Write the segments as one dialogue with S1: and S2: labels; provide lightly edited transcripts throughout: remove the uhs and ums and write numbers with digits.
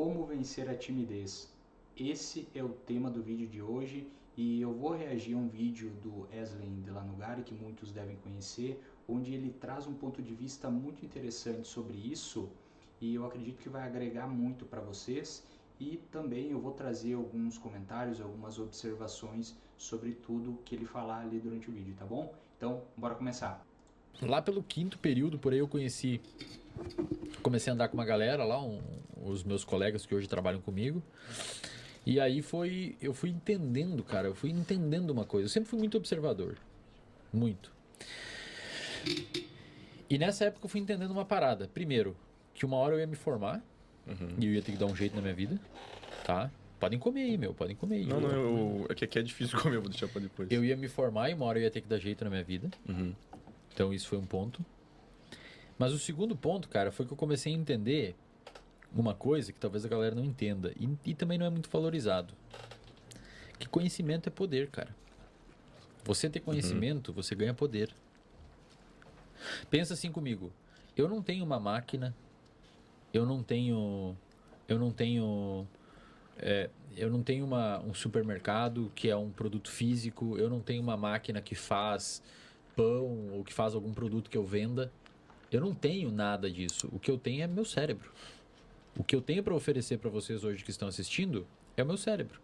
S1: Como vencer a timidez? Esse é o tema do vídeo de hoje e eu vou reagir a um vídeo do Eslen Delanogari, que muitos devem conhecer, onde ele traz um ponto de vista muito interessante sobre isso e eu acredito que vai agregar muito para vocês. E também eu vou trazer alguns comentários, algumas observações sobre tudo que ele falar ali durante o vídeo, tá bom? Então, bora começar.
S2: Lá pelo quinto período, por aí eu comecei a andar com uma galera lá, os meus colegas que hoje trabalham comigo. E aí eu fui entendendo, cara, eu fui entendendo uma coisa. Eu sempre fui muito observador, muito. E nessa época eu fui entendendo uma parada. Primeiro, que uma hora eu ia me formar, e eu ia ter que dar um jeito na minha vida, tá? Podem comer aí, meu, podem comer aí.
S3: É que aqui é difícil comer, eu vou deixar pra depois.
S2: Eu ia me formar e uma hora eu ia ter que dar jeito na minha vida. Então isso foi um ponto. Mas o segundo ponto, cara, foi que eu comecei a entender uma coisa que talvez a galera não entenda e também não é muito valorizado. Que conhecimento é poder, cara. Você ter conhecimento, você ganha poder. Pensa assim comigo. Eu não tenho uma máquina, eu não tenho um supermercado que é um produto físico, eu não tenho uma máquina que faz pão ou que faz algum produto que eu venda. Eu não tenho nada disso. O que eu tenho é meu cérebro. O que eu tenho para oferecer para vocês hoje que estão assistindo é o meu cérebro.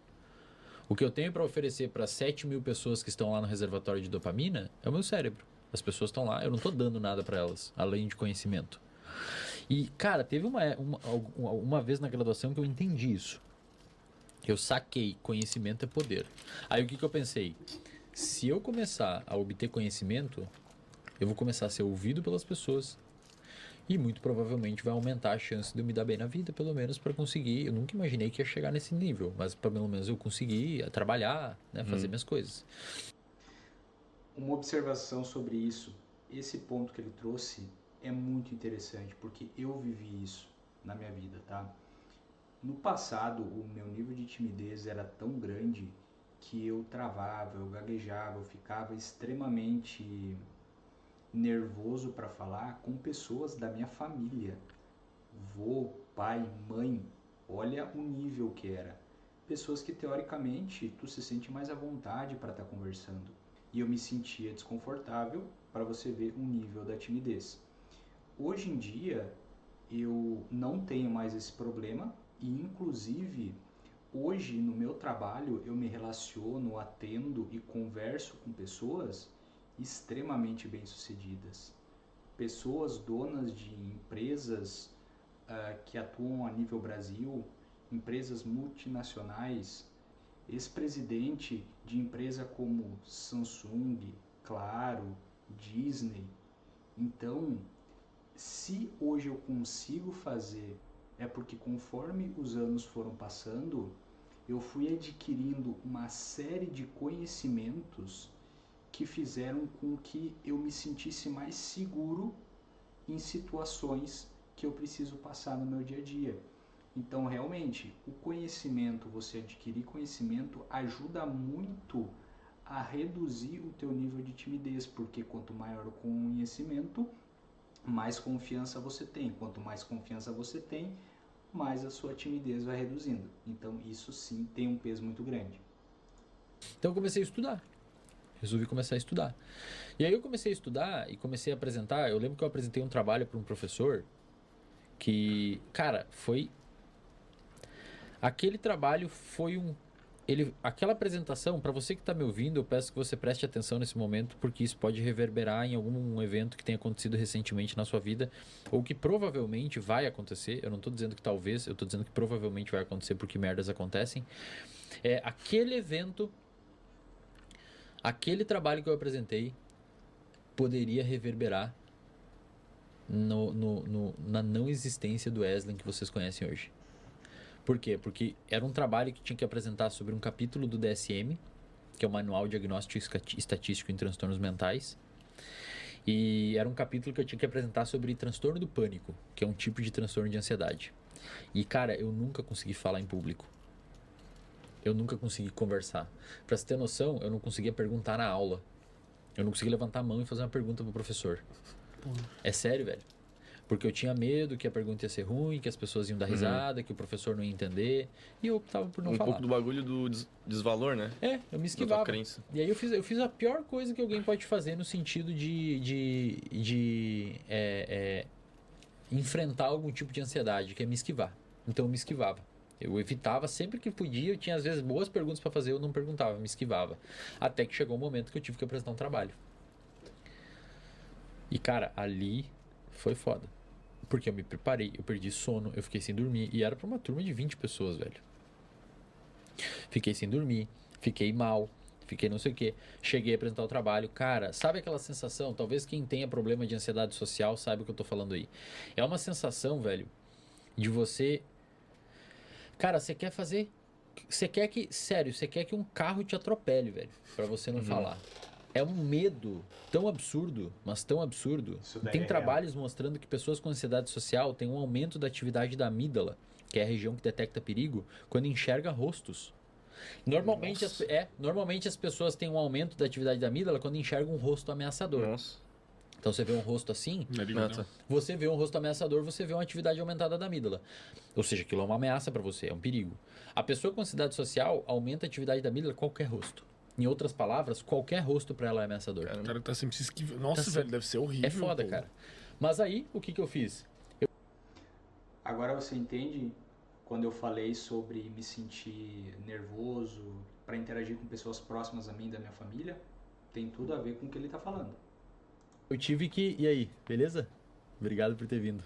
S2: O que eu tenho para oferecer para 7.000 pessoas que estão lá no reservatório de dopamina é o meu cérebro. As pessoas estão lá, eu não estou dando nada para elas, além de conhecimento. E, cara, teve uma vez na graduação que eu entendi isso. Eu saquei, conhecimento é poder. Aí o que eu pensei? Se eu começar a obter conhecimento, eu vou começar a ser ouvido pelas pessoas. E muito provavelmente vai aumentar a chance de eu me dar bem na vida, pelo menos para conseguir. Eu nunca imaginei que ia chegar nesse nível, mas pelo menos eu consegui trabalhar, né, fazer minhas coisas.
S1: Uma observação sobre isso, esse ponto que ele trouxe é muito interessante, porque eu vivi isso na minha vida, tá? No passado, o meu nível de timidez era tão grande que eu travava, eu gaguejava, eu ficava extremamente nervoso para falar com pessoas da minha família. Vô, pai, mãe, olha o nível que era. Pessoas que teoricamente tu se sente mais à vontade para estar conversando. E eu me sentia desconfortável, para você ver o nível da timidez. Hoje em dia eu não tenho mais esse problema e inclusive hoje no meu trabalho eu me relaciono, atendo e converso com pessoas extremamente bem-sucedidas. Pessoas donas de empresas que atuam a nível Brasil, empresas multinacionais, ex-presidente de empresa como Samsung, Claro, Disney. Então, se hoje eu consigo fazer, é porque conforme os anos foram passando, eu fui adquirindo uma série de conhecimentos que fizeram com que eu me sentisse mais seguro em situações que eu preciso passar no meu dia a dia. Então, realmente, o conhecimento, você adquirir conhecimento, ajuda muito a reduzir o teu nível de timidez, porque quanto maior o conhecimento, mais confiança você tem. Quanto mais confiança você tem, mais a sua timidez vai reduzindo. Então, isso sim tem um peso muito grande.
S2: Então eu comecei a estudar. Resolvi começar a estudar. E aí eu comecei a estudar e comecei a apresentar. Eu lembro que eu apresentei um trabalho para um professor que, cara, foi... Aquele trabalho foi aquela apresentação, para você que está me ouvindo, eu peço que você preste atenção nesse momento, porque isso pode reverberar em algum evento que tenha acontecido recentemente na sua vida, ou que provavelmente vai acontecer. Eu não estou dizendo que talvez, eu estou dizendo que provavelmente vai acontecer, porque merdas acontecem. Aquele evento, aquele trabalho que eu apresentei, poderia reverberar na não existência do Eslen que vocês conhecem hoje. Por quê? Porque era um trabalho que tinha que apresentar sobre um capítulo do DSM, que é o Manual Diagnóstico Estatístico em Transtornos Mentais. E era um capítulo que eu tinha que apresentar sobre transtorno do pânico, que é um tipo de transtorno de ansiedade. E, cara, eu nunca consegui falar em público. Eu nunca consegui conversar. Pra você ter noção, eu não conseguia perguntar na aula. Eu não conseguia levantar a mão e fazer uma pergunta pro professor. É sério, velho. Porque eu tinha medo que a pergunta ia ser ruim, que as pessoas iam dar risada, que o professor não ia entender. E eu optava por não falar.
S3: pouco do bagulho do desvalor, né?
S2: É, eu me
S3: Da tua
S2: esquivava.
S3: crença.
S2: E aí eu fiz a pior coisa que alguém pode fazer no sentido de enfrentar algum tipo de ansiedade, que é me esquivar. Então eu me esquivava. Eu evitava sempre que podia, eu tinha às vezes boas perguntas para fazer, eu não perguntava, eu me esquivava. Até que chegou um momento que eu tive que apresentar um trabalho. E cara, ali foi foda. Porque eu me preparei, eu perdi sono, eu fiquei sem dormir. E era pra uma turma de 20 pessoas, velho. Fiquei sem dormir, fiquei mal, fiquei não sei o quê. Cheguei a apresentar o trabalho. Cara, sabe aquela sensação? Talvez quem tenha problema de ansiedade social saiba o que eu tô falando aí. É uma sensação, velho, de você. Cara, você quer fazer. Você quer que. Sério, você quer que um carro te atropele, velho. Pra você não falar. É um medo tão absurdo, mas tão absurdo.
S1: Isso daí
S2: Tem
S1: é
S2: trabalhos mostrando que pessoas com ansiedade social têm um aumento da atividade da amígdala, que é a região que detecta perigo, quando enxerga rostos. Normalmente as pessoas têm um aumento da atividade da amígdala quando enxergam um rosto ameaçador.
S3: Nossa.
S2: Então você vê um rosto assim,
S4: Não é legal,
S3: Ah, tá.
S4: não.
S2: você vê um rosto ameaçador, você vê uma atividade aumentada da amígdala. Ou seja, aquilo é uma ameaça para você, é um perigo. A pessoa com ansiedade social aumenta a atividade da amígdala qualquer rosto. Em outras palavras, qualquer rosto para ela é ameaçador.
S4: O
S3: Caramba.
S4: cara tá sempre se esquivando. Nossa,
S2: Tá
S4: velho, deve ser horrível.
S2: É foda,
S4: pô.
S2: cara. Mas aí, o que eu fiz?
S1: Agora você entende quando eu falei sobre me sentir nervoso para interagir com pessoas próximas a mim, da minha família? Tem tudo a ver com o que ele tá falando.
S2: Eu tive que... E aí, beleza? Obrigado por ter vindo.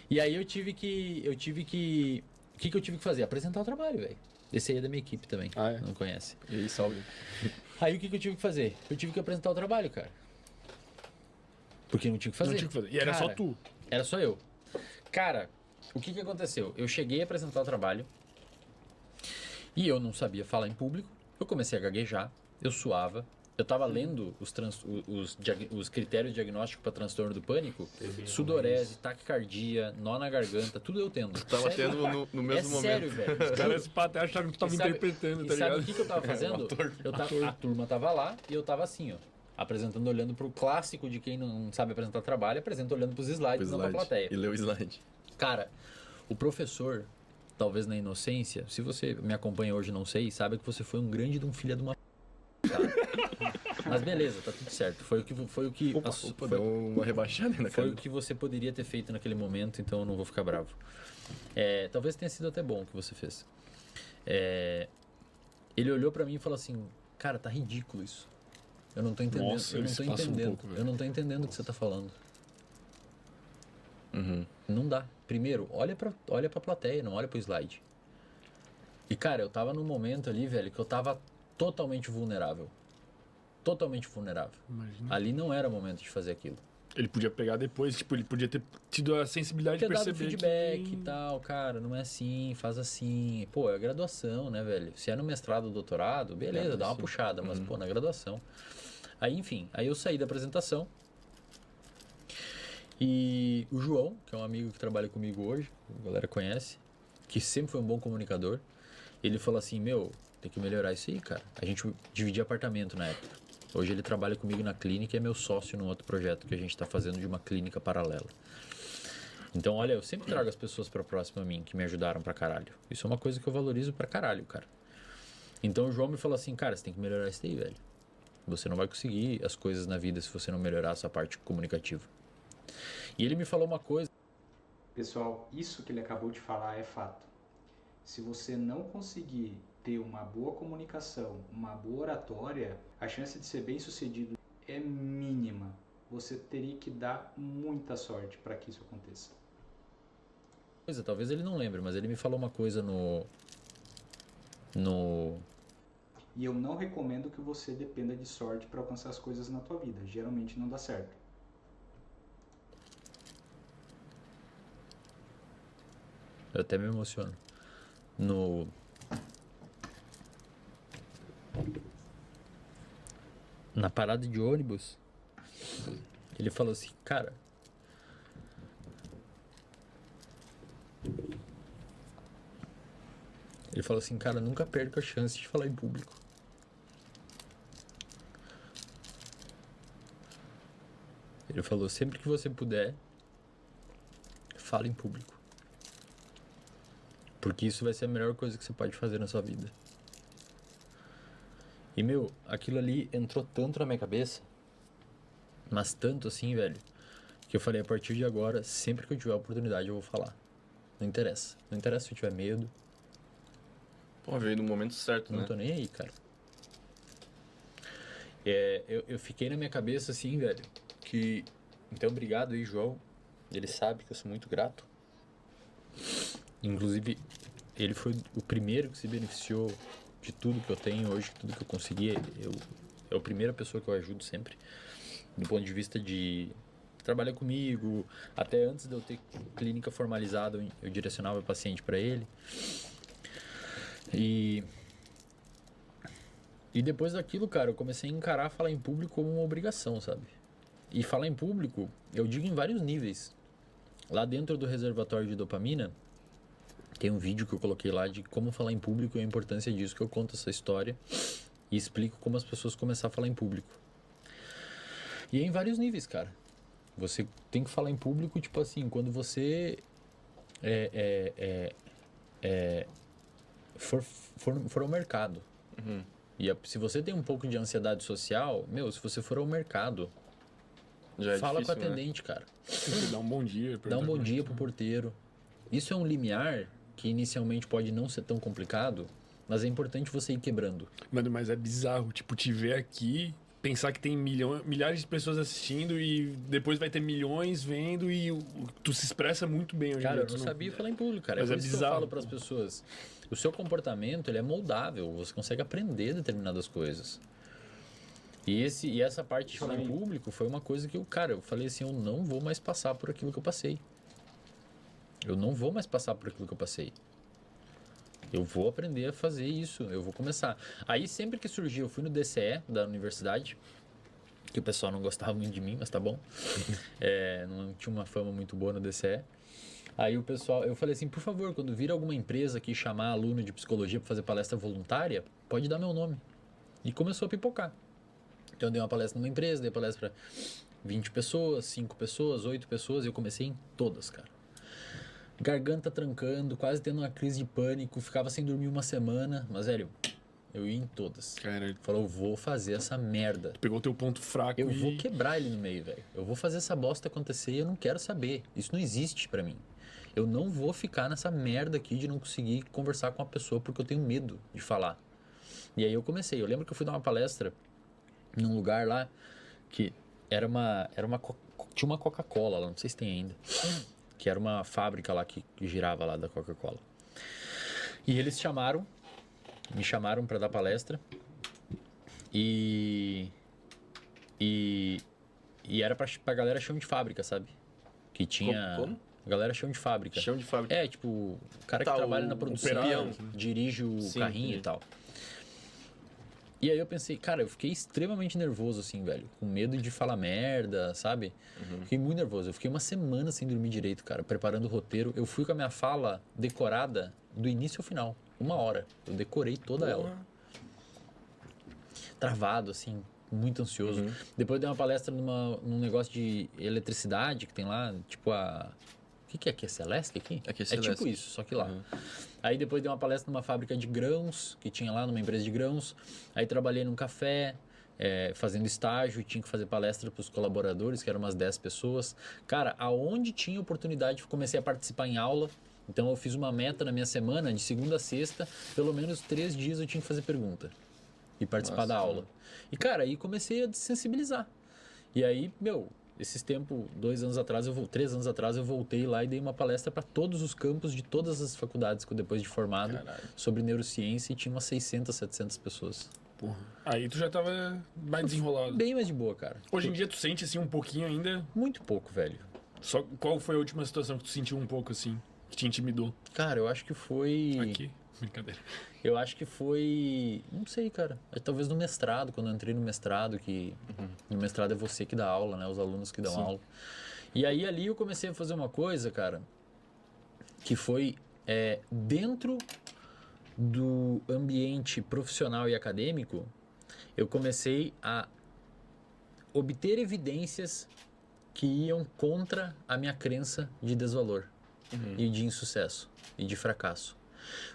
S2: E aí eu tive que... O que eu tive que fazer? Apresentar o trabalho, velho. Esse aí é da minha equipe também.
S4: Ah, é?
S2: Não conhece.
S3: E aí, salve.
S2: Aí o que eu tive que fazer? Eu tive que apresentar o trabalho, cara. Porque não tinha o que fazer.
S4: Não tinha o que fazer. E era só
S2: Cara,
S4: tu.
S2: Era só eu. Cara, o que aconteceu? Eu cheguei a apresentar o trabalho e eu não sabia falar em público. Eu comecei a gaguejar, eu suava. Eu tava lendo os critérios diagnósticos para transtorno do pânico. Sudorese, taquicardia, nó na garganta, tudo eu tendo.
S3: Tava
S2: Sério.
S3: tendo no mesmo
S2: É
S3: momento.
S2: sério, velho.
S4: Os caras até acharam que tu tava
S2: E sabe-
S4: interpretando,
S2: E
S4: tá
S2: sabe
S4: ligado?
S2: o que eu tava fazendo? A turma tava lá e eu tava assim, ó. Apresentando, olhando pro clássico de quem não sabe apresentar trabalho, apresenta olhando pros slides, não pra plateia.
S3: E leu o slide.
S2: Cara, o professor, talvez na inocência, se você me acompanha hoje, não sei, sabe que você foi um grande de um filho de uma... Tá? Mas beleza, tá tudo certo. Foi o que
S3: Opa, deu uma rebaixada na
S2: foi
S3: cara.
S2: o que você poderia ter feito naquele momento, então eu não vou ficar bravo. Talvez tenha sido até bom o que você fez. Ele olhou pra mim e falou assim: cara, tá ridículo isso. Eu não tô entendendo.
S4: Nossa,
S2: eu não tô
S4: isso passa um
S2: entendendo.
S4: pouco, velho.
S2: Eu não tô entendendo o que você tá falando.
S3: Uhum.
S2: Não dá. Primeiro, olha pra plateia, não olha pro slide. E cara, eu tava num momento ali, velho, que eu tava totalmente vulnerável. Totalmente vulnerável.
S4: Imagina.
S2: Ali não era o momento de fazer aquilo.
S4: Ele podia pegar depois, tipo, ele podia ter tido a sensibilidade de
S2: Ter dado
S4: perceber
S2: feedback
S4: que...
S2: e tal, cara, não é assim, faz assim. Pô, é graduação, né, velho? Se é no mestrado ou doutorado, beleza, dá uma
S3: sim.
S2: puxada, mas, pô, na graduação. Aí, enfim, aí eu saí da apresentação e o João, que é um amigo que trabalha comigo hoje, a galera conhece, que sempre foi um bom comunicador, ele falou assim: meu, tem que melhorar isso aí, cara. A gente dividia apartamento na época. Hoje ele trabalha comigo na clínica e é meu sócio num outro projeto que a gente tá fazendo de uma clínica paralela. Então, olha, eu sempre trago as pessoas pra próxima a mim, que me ajudaram pra caralho. Isso é uma coisa que eu valorizo pra caralho, cara. Então o João me falou assim: cara, você tem que melhorar isso aí, velho. Você não vai conseguir as coisas na vida se você não melhorar a sua parte comunicativa. E ele me falou uma coisa.
S1: Pessoal, isso que ele acabou de falar é fato. Se você não conseguir ter uma boa comunicação, uma boa oratória, a chance de ser bem sucedido é mínima. Você teria que dar muita sorte para que isso aconteça.
S2: Talvez ele não lembre, mas ele me falou uma coisa
S1: E eu não recomendo que você dependa de sorte para alcançar as coisas na tua vida. Geralmente não dá certo.
S2: Eu até me emociono. Na parada de ônibus, ele falou assim: cara, nunca perca a chance de falar em público. Ele falou: sempre que você puder, fala em público. Porque isso vai ser a melhor coisa que você pode fazer na sua vida. E, meu, aquilo ali entrou tanto na minha cabeça, mas tanto assim, velho, que eu falei, a partir de agora, sempre que eu tiver a oportunidade, eu vou falar. Não interessa. Não interessa se eu tiver medo.
S3: Pô, veio no momento certo,
S2: Não
S3: né?
S2: tô nem aí, cara. Eu fiquei na minha cabeça assim, velho, que... Então, obrigado aí, João. Ele sabe que eu sou muito grato. Inclusive, ele foi o primeiro que se beneficiou de tudo que eu tenho hoje, tudo que eu consegui. É a primeira pessoa que eu ajudo sempre, do ponto de vista de trabalhar comigo. Até antes de eu ter clínica formalizada, eu direcionava o paciente para ele. E depois daquilo, cara, eu comecei a encarar falar em público como uma obrigação, sabe? E falar em público, eu digo em vários níveis. Lá dentro do reservatório de dopamina, tem um vídeo que eu coloquei lá de como falar em público e a importância disso, que eu conto essa história e explico como as pessoas começaram a falar em público. E é em vários níveis, cara. Você tem que falar em público, tipo assim, quando você for ao mercado.
S3: Uhum.
S2: E se você tem um pouco de ansiedade social, meu, se você for ao mercado,
S3: Já é
S2: fala
S3: difícil,
S2: com o atendente, cara.
S4: Dá um bom dia.
S2: Dá um bom dia
S4: pro
S2: pro porteiro. Isso é um limiar que inicialmente pode não ser tão complicado, mas é importante você ir quebrando.
S4: Mano, mas é bizarro, tipo, te ver aqui, pensar que tem milhares de pessoas assistindo e depois vai ter milhões vendo e tu se expressa muito bem hoje em
S2: Cara,
S4: dia.
S2: eu não
S4: Tu
S2: sabia falar em público, cara.
S4: Mas
S2: É
S4: é
S2: por isso que eu
S4: bizarro,
S2: falo para as
S4: pô.
S2: pessoas. O seu comportamento, ele é moldável. Você consegue aprender determinadas coisas. E essa parte de falar em público foi uma coisa que eu falei assim, eu não vou mais passar por aquilo que eu passei. Eu não vou mais passar por aquilo que eu passei. Eu vou aprender a fazer isso, eu vou começar. Aí sempre que surgiu, eu fui no DCE da universidade, que o pessoal não gostava muito de mim, mas tá bom. Não tinha uma fama muito boa no DCE. Aí o pessoal, eu falei assim, por favor, quando vir alguma empresa aqui chamar aluno de psicologia para fazer palestra voluntária, pode dar meu nome. E começou a pipocar. Então eu dei uma palestra numa empresa, dei palestra para 20 pessoas, 5 pessoas, 8 pessoas, e eu comecei em todas, cara. Garganta trancando, quase tendo uma crise de pânico, ficava sem dormir uma semana, mas velho, eu ia em todas.
S4: Cara,
S2: Falou, eu vou fazer essa merda.
S4: pegou teu ponto fraco
S2: Eu
S4: e...
S2: vou quebrar ele no meio, velho. Eu vou fazer essa bosta acontecer e eu não quero saber. Isso não existe pra mim. Eu não vou ficar nessa merda aqui de não conseguir conversar com a pessoa porque eu tenho medo de falar. E aí eu comecei. Eu lembro que eu fui dar uma palestra num lugar lá que tinha uma Coca-Cola lá, não sei se tem ainda. Que era uma fábrica lá que girava lá da Coca-Cola. E eles me chamaram pra dar palestra. E era pra galera chão de fábrica, sabe? Que tinha...
S3: Como?
S2: Galera chão de fábrica.
S3: Chão de fábrica.
S2: É, tipo, o cara que
S3: Tá,
S2: trabalha
S3: o
S2: na produção,
S3: peão.
S2: dirige o
S3: Sim,
S2: carrinho
S3: entendi.
S2: e tal. E aí eu pensei, cara, eu fiquei extremamente nervoso, assim, velho. Com medo de falar merda, sabe? Fiquei muito nervoso. Eu fiquei uma semana sem dormir direito, cara, preparando o roteiro. Eu fui com a minha fala decorada do início ao final. 1 hora. Eu decorei toda ela. Travado, assim, muito ansioso. Depois eu dei uma palestra num negócio de eletricidade que tem lá, tipo a... O que é aqui? É Celeste aqui?
S3: Aqui é
S2: tipo
S3: Celeste.
S2: isso, só que lá. Aí depois dei uma palestra numa fábrica de grãos, que tinha lá, numa empresa de grãos. Aí trabalhei num café, fazendo estágio, tinha que fazer palestra para os colaboradores, que eram umas 10 pessoas. Cara, aonde tinha oportunidade, comecei a participar em aula. Então eu fiz uma meta na minha semana, de segunda a sexta, pelo menos 3 dias eu tinha que fazer pergunta e participar da aula. E cara, aí comecei a desensibilizar. E aí, meu, esses tempos, 3 anos atrás, eu voltei lá e dei uma palestra para todos os campos de todas as faculdades que eu depois de formado, sobre neurociência, e tinha umas 600, 700 pessoas.
S4: Porra. Aí tu já tava mais desenrolado.
S2: Bem mais de boa, cara.
S4: Hoje em dia tu sente assim um pouquinho ainda.
S2: Muito pouco, velho.
S4: Só qual foi a última situação que tu sentiu um pouco assim, que te intimidou?
S2: Cara, eu acho que foi...
S4: Aqui? Brincadeira.
S2: Eu acho que foi... Não sei, cara. Talvez no mestrado, quando eu entrei no mestrado, que... No mestrado é você que dá aula, né? Os alunos que dão aula. E aí, ali eu comecei a fazer uma coisa, cara, que foi dentro do ambiente profissional e acadêmico, eu comecei a obter evidências que iam contra a minha crença de desvalor. e de insucesso e de fracasso.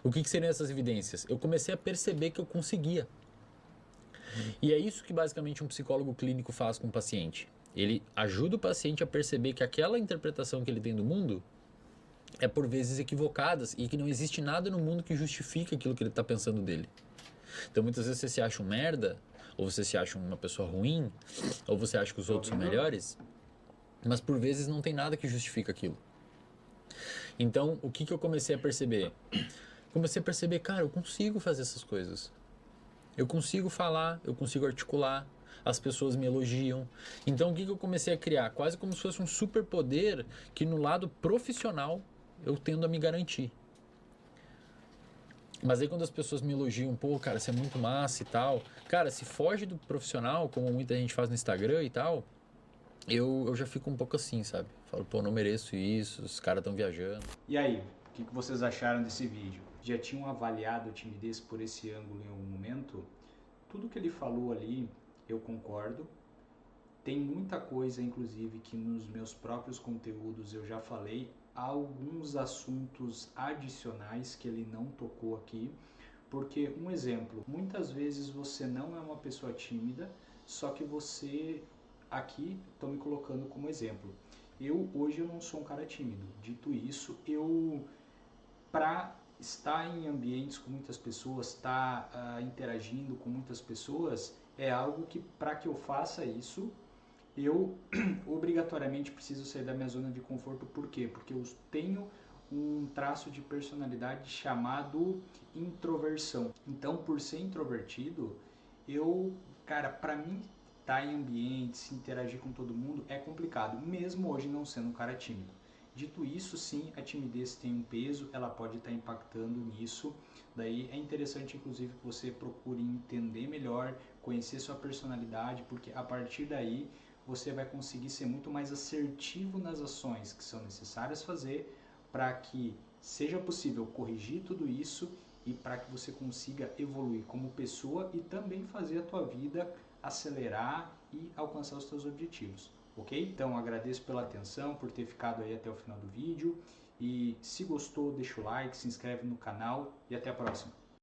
S2: O que seriam essas evidências? Eu comecei a perceber que eu conseguia. E é isso que basicamente um psicólogo clínico faz com o paciente. Ele ajuda o paciente a perceber que aquela interpretação que ele tem do mundo é por vezes equivocadas e que não existe nada no mundo que justifique aquilo que ele está pensando dele. Então muitas vezes você se acha um merda, ou você se acha uma pessoa ruim, ou você acha que os outros são melhores, mas por vezes não tem nada que justifique aquilo. Então o que eu comecei a perceber? Comecei a perceber, cara, eu consigo fazer essas coisas. Eu consigo falar, eu consigo articular, as pessoas me elogiam. Então o que eu comecei a criar? Quase como se fosse um superpoder que no lado profissional eu tendo a me garantir. Mas aí quando as pessoas me elogiam, pô, cara, você é muito massa e tal. Cara, se foge do profissional, como muita gente faz no Instagram e tal, eu já fico um pouco assim, sabe? Falo, pô, não mereço isso, os caras estão viajando.
S1: E aí, o que vocês acharam desse vídeo? Já tinham avaliado a timidez por esse ângulo em algum momento? Tudo que ele falou ali, eu concordo. Tem muita coisa, inclusive, que nos meus próprios conteúdos eu já falei. Há alguns assuntos adicionais que ele não tocou aqui. Porque, um exemplo, muitas vezes você não é uma pessoa tímida, só que você, aqui, estou me colocando como exemplo. Hoje eu não sou um cara tímido. Dito isso, para estar em ambientes com muitas pessoas, estar interagindo com muitas pessoas, é algo que, para que eu faça isso, eu obrigatoriamente preciso sair da minha zona de conforto. Por quê? Porque eu tenho um traço de personalidade chamado introversão. Então, por ser introvertido, cara, para mim, estar em ambientes, interagir com todo mundo é complicado, mesmo hoje não sendo um cara tímido. Dito isso, sim, a timidez tem um peso, ela pode estar impactando nisso. Daí é interessante, inclusive, que você procure entender melhor, conhecer sua personalidade, porque a partir daí você vai conseguir ser muito mais assertivo nas ações que são necessárias fazer para que seja possível corrigir tudo isso e para que você consiga evoluir como pessoa e também fazer a tua vida acelerar e alcançar os teus objetivos. Ok? Então agradeço pela atenção, por ter ficado aí até o final do vídeo e se gostou deixa o like, se inscreve no canal e até a próxima.